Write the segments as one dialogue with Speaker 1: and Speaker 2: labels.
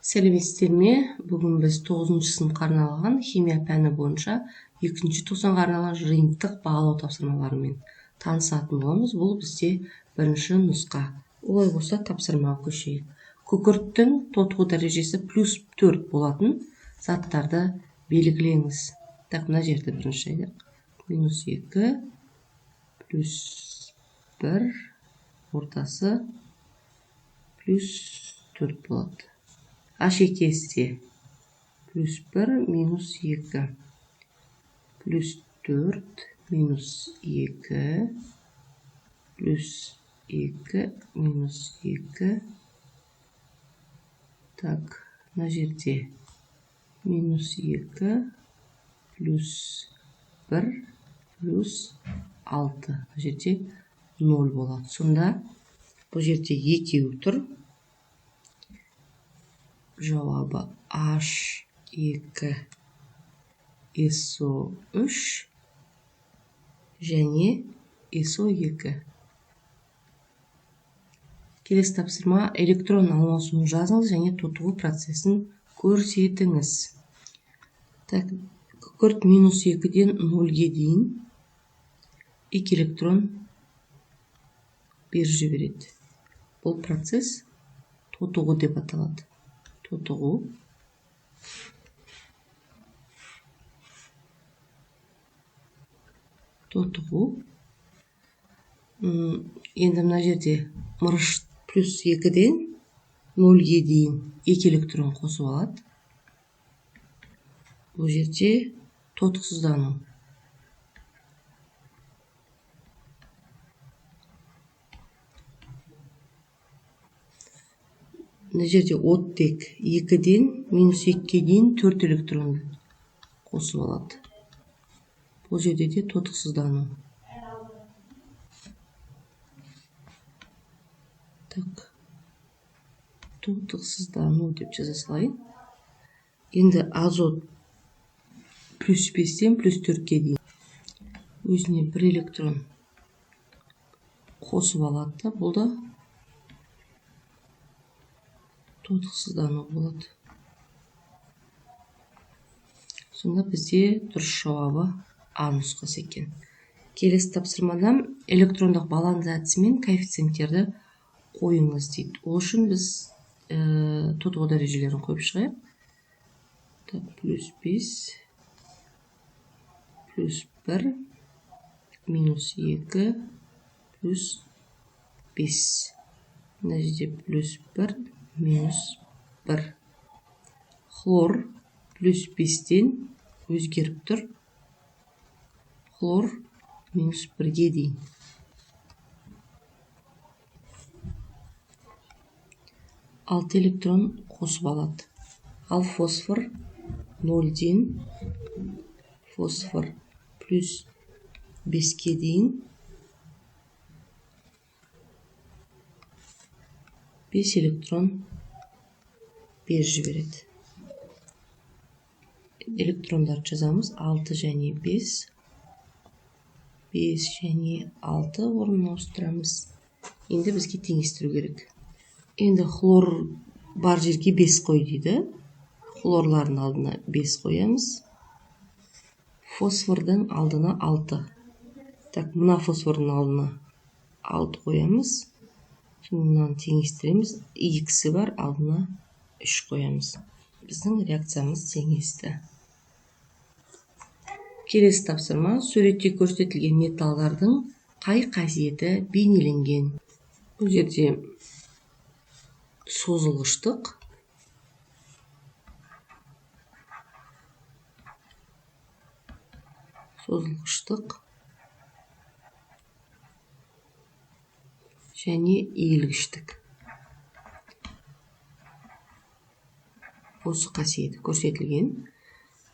Speaker 1: Сәлеметсіздер ме? Бүгін біз 9-шы сыныпқа арналған химия пәні бойынша 2-ші тоқсанға арналған жиынтық бағалау тапсырмаларымен танысатын боламыз. Бұл бізде бірінші нұсқа. Олай болса тапсырмаға көшейік. Күкірттің тотығу дәрежесі +4 болатын заттарды белгілеңіз. Так, мына жерде бірінші айдық. -2 +1 ортасы +4 болады. Ашекесте +1 -2 +4 -2 +2 -2. Так, мына жерде -2 +1 +6. Мына жерде 0 болады. Сонда бұл жерде екеуі тұр. Жауабы H2SO3 және SO2. Келесі тапсырма: электрон алмасуын жазыңыз және тотығу процесін көрсетіңіз. Так, күкірт -2-ден 0-ге дейін 2 электрон беріп жібереді. Бұл процесс тотығу деп аталады. Тотығу. Енді мына жерде мырыш +2-ден 0-ге дейін 2 электрон қосып алады. Бұл жерде тотықсыздану. Мына жерде оттек 2-ден -2-ге дейін 4 электрон қосып алады. Бұл жерде де тотықсыздану. Так, тотықсыздану деп жаза салайын. Енді азот +5-ден +4-ге дейін өзіне 1 электрон қосып алады. Бұл да тотықсыздану болады. Сонда бізде дұрыс жауабы А нұсқасы екен. Келесі тапсырмада электрондық баланс әдісі мен коэффициенттерді қойыңыз дейді. Ол үшін біз тотығу дәрежелерін қойып шығайық. Так, +5 +1 -2 +5. Мына жерде +1 -1. Хлор +5-ден өзгеріп тұр. Хлор -1-ге дейін. Алты электрон қосып алады. Ал фосфор 0-ден фосфор +5-ге дейін 5 электрон беріп жібереді. Электрондарды жазамыз. 6 және 5. 5 және 6 орнына ауыстырамыз. Енді бізге теңестіру керек. Енді хлор бар жерге 5 қой дейді. Хлорлардың алдына 5 қоямыз. Фосфордың алдына 6. Так, мына фосфордың алдына 6 қоямыз. Сонынан теңестіреміз. X бар, алдына 3 қоямыз. Біздің реакциямыз теңесті. Келесі тапсырма: суретте көрсетілген металдардың қай қасиеті бейнеленген? Бұл жерде созылғыштық, және иілгіштік. Осы қасиеті көрсетілген.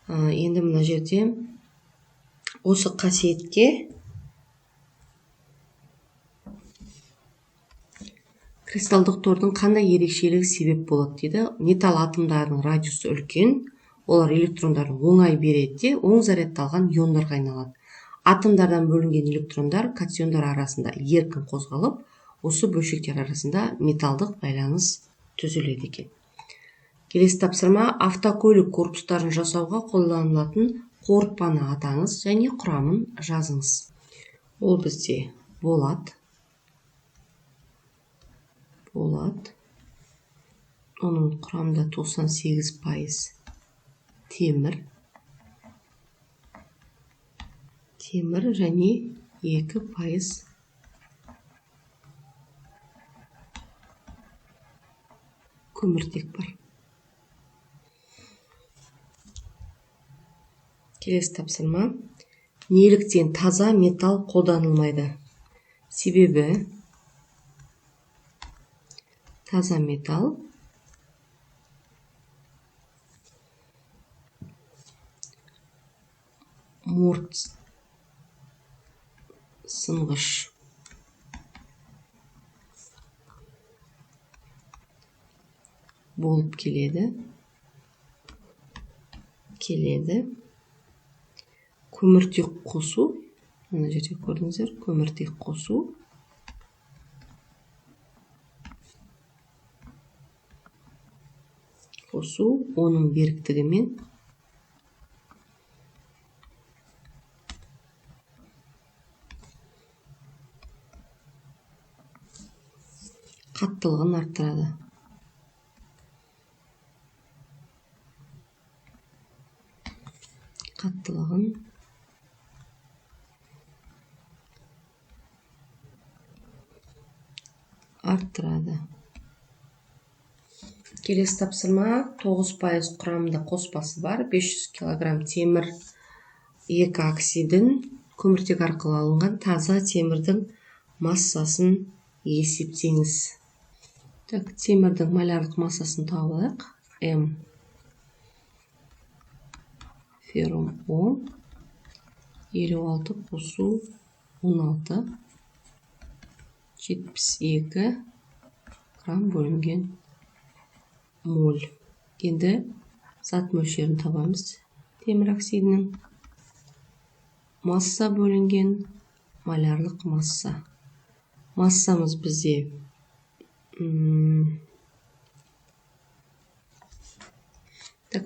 Speaker 1: Енді мына жерде осы қасиетке кристалдық тордың қандай ерекшелігі себеп болады дейді. Металл атомдарының радиусы үлкен, олар электрондарын оңай береді, оң зарядталған иондарға айналады. Атомдардан бөлінген электрондар катиондар арасында еркін қозғалып, осы бөлшектер арасында металдық байланыс түзіледі екен. Келесі тапсырма: автокөлік корпустарын жасауға қолданылатын қорытпаны атаңыз және құрамын жазыңыз. Ол бізде болат. Оның құрамында 98% темір және 2% көміртек бар. Келесі тапсырма: неліктен таза металл қолданылмайды? Себебі таза металл морт сынғыш болып келеді. Көміртек қосу, мына жерде көрдіңіздер, көміртек қосу оның беріктігімен қаттылығын арттырады. Келесі тапсырма: 9% құрамында қоспасы бар 500 кг темір 2 оксидін көміртек арқылы алынған таза темірдің массасын есептеңіз. Темірдің малярлық массасын тауып алайық. М феррум 10, 56 қосу 16, 72 грамм бөлінген моль. Енді зат мөлшерін табамыз. Темір оксидінің масса бөлінген малярлық масса. Массамыз бізде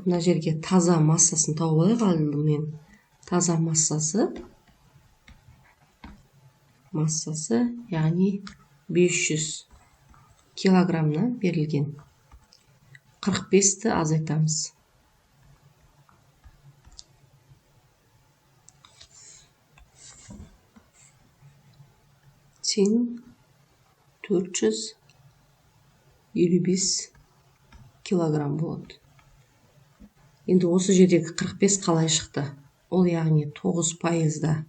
Speaker 1: мына жерге таза массасын тауып алайық. Алдымен таза массасы, яғни 500 килограммнан берілген. 45-ті азайтамыз. Тең 455 килограмм болады. Енді осы жердегі 45 қалай шықты? Ол яғни 9%-да.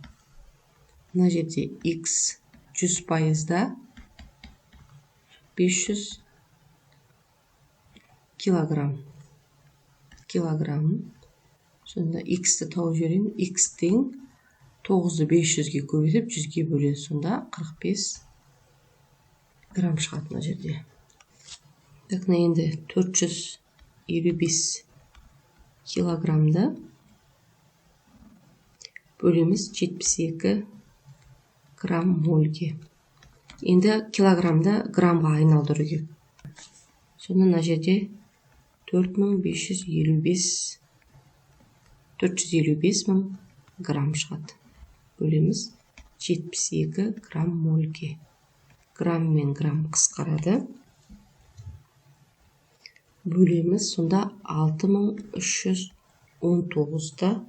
Speaker 1: Мына жерде X 100%-да 500 килограмм. Сонда X-ті тауып жіберейін. X тең 9-ды 500-ге көбейтіп 100-ге бөледі. Сонда 45 грамм шығады мына жерде. Енді 455 килограммды бөлеміз 72 грамм мольге. Енді килограммды граммға айналдыру керек. Сонда мына жерде 455 мың грамм шығады. Бөлеміз 72 грамм мольге. Грамм мен грамм қысқарады. Бөлеміз сонда 6319-да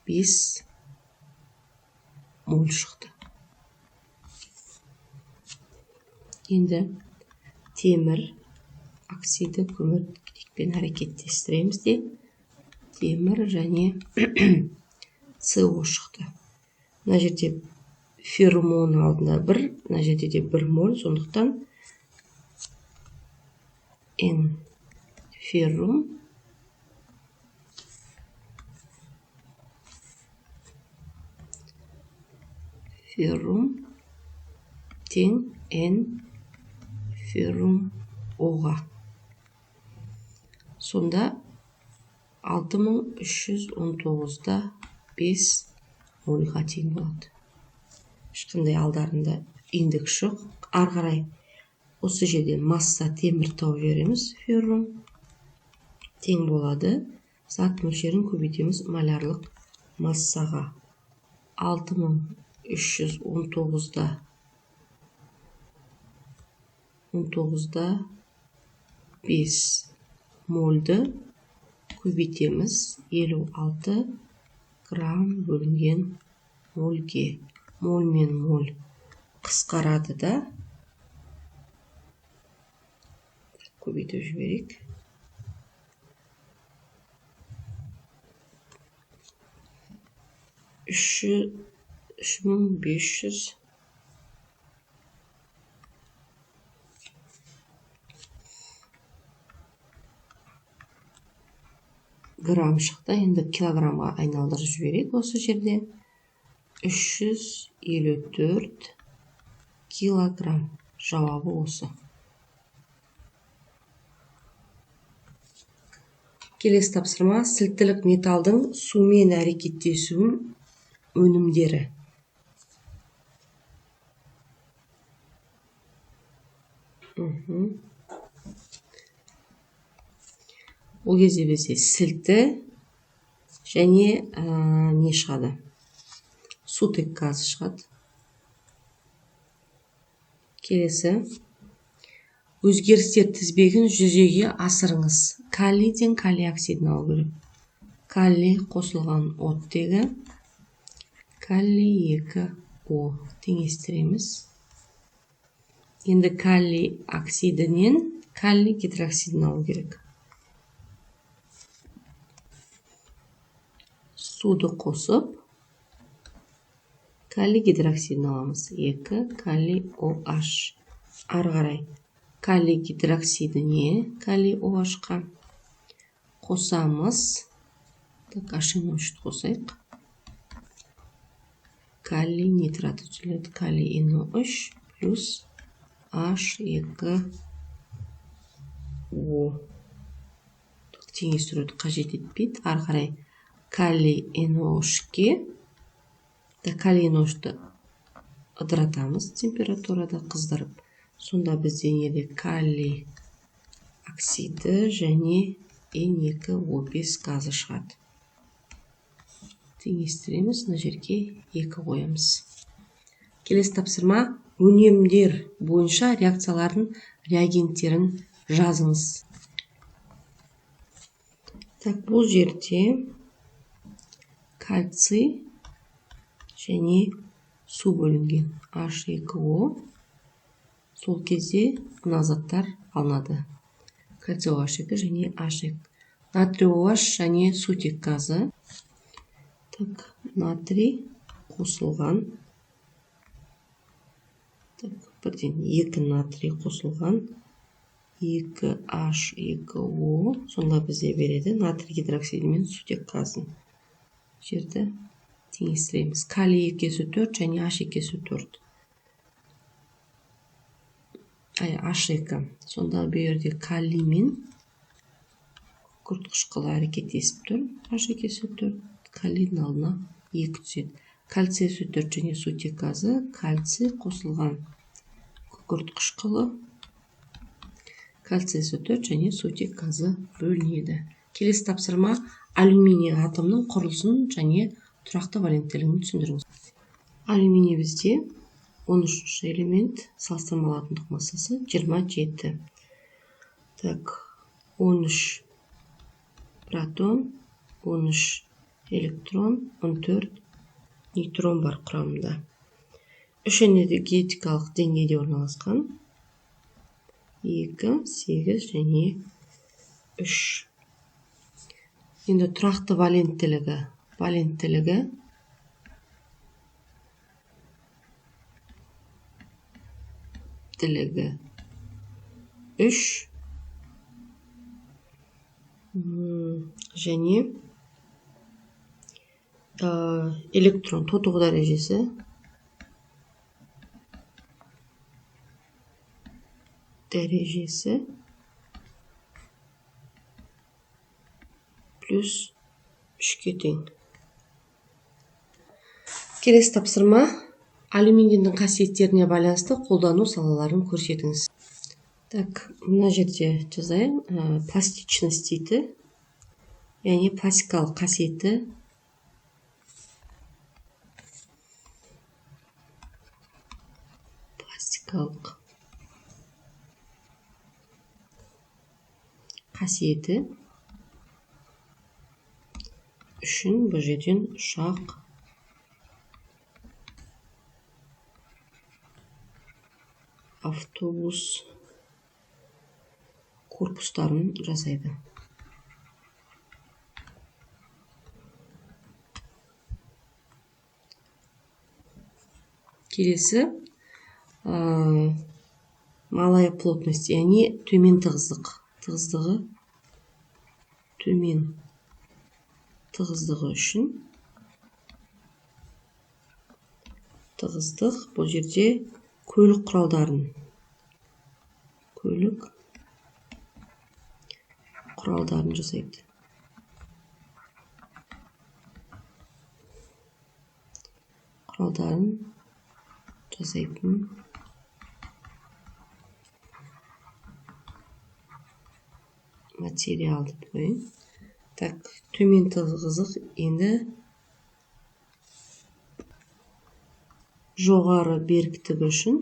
Speaker 1: 5 моль шықты. Енді темір оксиді көміртекпен әрекеттестіреміз де темір және СО шықты. Мына жерде феррум алдында 1, мына жерде де 1 моль, сондықтан N феррум тең N феррум Оға. Сонда 6319-да 5 мольға тең болады. Ешқандай алдарында индекс жоқ. Ары қарай осы жерден масса темір тауып жібереміз. Феррум тең болады. Зат мөлшерін көбейтеміз малярлық массаға. 6319-да 5 мольді көбейтеміз 56 грамм бөлінген мольге. Моль мен моль қысқарады да. Көбейтіп жіберейік. 3500 грамм шықты. Енді килограммға айналдырып жіберейік осы жерде. 354 килограмм. Жауабы осы. Келесі тапсырма: сілтілік металдың сумен әрекеттесуін өнімдері. Ол кезде бізде сілті және не шығады? Сутек газы шығады. Келесі: өзгерістер тізбегін жүзеге асырыңыз. Каллийден калий оксидін алу керек. Каллий қосылған оттегі каллий 2O теңестіреміз. Енді каллий оксидінен каллий гидроксидін алу керек. Суды қосып, каллий гидроксидін аламыз. 2 каллий OH. Ары қарай каллий гидроксидіне каллий OH-қа қосамыз. H-NO3 қосайық. Каллий нитраты түзіледі. Каллий NO3 плюс H2O. Теңестіруді қажет етпейді. Ары қарай каллий NO3-ке каллий NO3-ті ыдыратамыз температурада қыздырып. Сонда бізде неде каллий оксиді және N2O5 газы шығады. Теңестіреміз, мына жерге 2 қоямыз. Келесі тапсырма: өнімдер бойынша реакциялардың реагенттерін жазыңыз. Бұл жерде кальций және су бөлінген H2O. Сол кезде мына заттар алынады. Кальций OH2 және H2. Натрий OH және сутек газы. Натрий қосылған. Бірден 2 натрий қосылған 2 H2O. Сонда бізде береді натрий гидроксиді мен сутек газын. Жерді теңестіреміз. Калий 2S4 және H2S4. H2. Сонда бұл жерде калий мен күкірт қышқылы әрекеттесіп тұр. H2S4. Калийдің алдына 2 түседі. Кальций S4 және сутек газы. Кальций қосылған күкірт қышқылы. Кальций S4 және сутек газы бөлінеді. Келесі тапсырма: алюминий атомның құрылысын және тұрақты валенттілігін түсіндіріңіз. Алюминий бізде 13 элемент, салыстырмалы атомдық массасы 27. 13 протон, 13 электрон, 14 нейтрон бар құрамында. Үш энергетикалық деңгейде орналасқан. 2, 8 және 3. Енді тұрақты валенттілігі 3 және электрон тотығы дәрежесі плюс 3-ке тең. Келесі тапсырма: алюминийдің қасиеттеріне байланысты қолдану салаларын көрсетіңіз. Мына жерде жазайын. Пластичность дейді. яғни пластикалық қасиеті үшін бұл жерден ұшақ автобус корпустарын жасайды. Келесі малая плотность, яғни төмен тығыздығы үшін тығыздық бұл жерде көлік құралдарын жасайды. Материал деп қояйын. Так, төмен тығыздық енді жоғары беріктігі үшін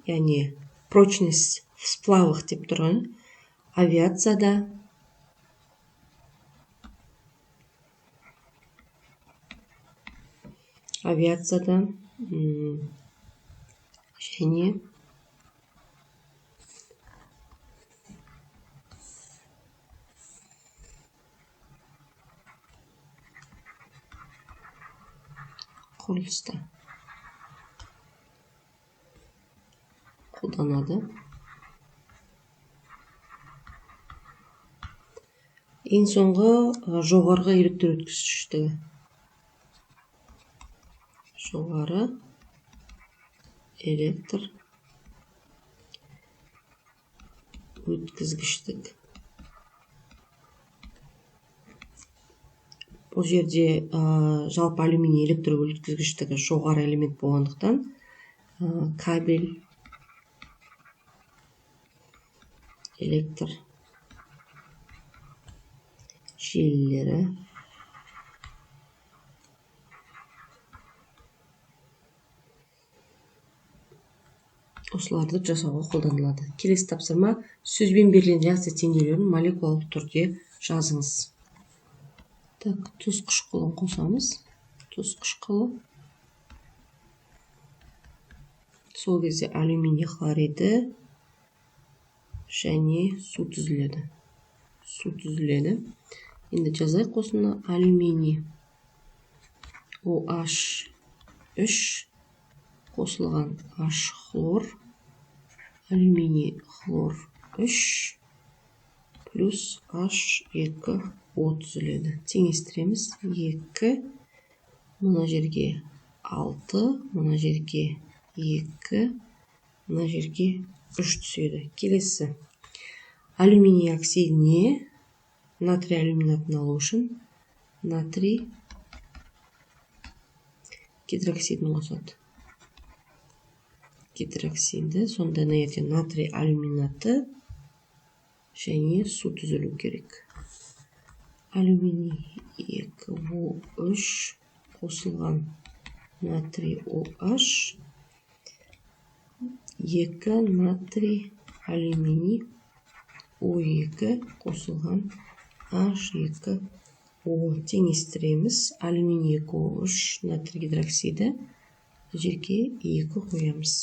Speaker 1: яғни прочность в сплавах деп тұрған авиацияда және құрылыста қолданады. Ең соңғы жоғарғы электр өткізгіштігі. Жоғары электр өткізгіштік. Бұл жерде жалпы алюминий электр өткізгіштігі жоғары элемент болғандықтан кабель электр желілері осыларды жасауға қолданылады. Келесі тапсырма: сөзбен берілген реакция теңдеулерін молекулалық түрде жазыңыз. Так, тұз қышқылын қосамыз. Тұз қышқылы. Сол кезде алюминий хлориді және су түзіледі. Енді жазайық осыны: алюминий OH3 қосылған H хлор, алюминий хлор 3 плюс H2O түзіледі. Теңестіреміз. 2, мына жерге 6, мына жерге 2, мына жерге 3 түседі. Келесі: алюминий оксидіне натрий алюминатын алу үшін натрий гидроксидін қосады. Сонда натрий алюминаты және су түзілу керек. Алюминий 2O3 қосылған натрий OH, 2 натрий алюминий O2 қосылған H2O. Теңестіреміз. Алюминий 2O3 натрий гидроксиді жерге 2 қоямыз.